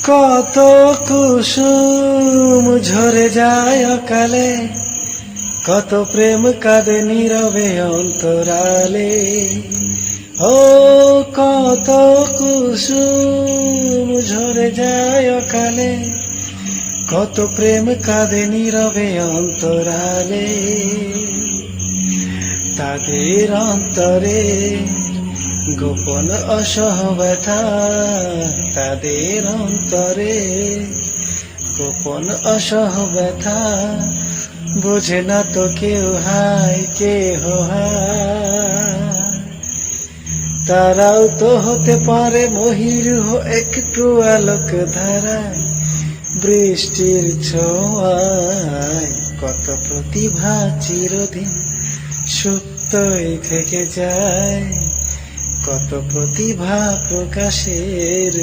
কত কুসুম ঝরে যায় অকালে, কত প্রেম কাঁদে নীরবে অন্তরালে। ও কত কুসুম ঝরে যায় অকালে, কত প্রেম কাঁদে নীরবে অন্তরালে। তাদের অন্তরে গোপন অসহ ব্যথা, তাদের অন্তরে গোপন অসহ ব্যথা, বোঝে না তো কেউ হায় কেহ হায়। তারাও তো হতে পারে মহিরুহ একটু আলোক ধারায়, বৃষ্টির ছোঁয়ায় কত প্রতিভা চিরদিন সুপ্তই থেকে যায়, কত প্রতিভা প্রকাশের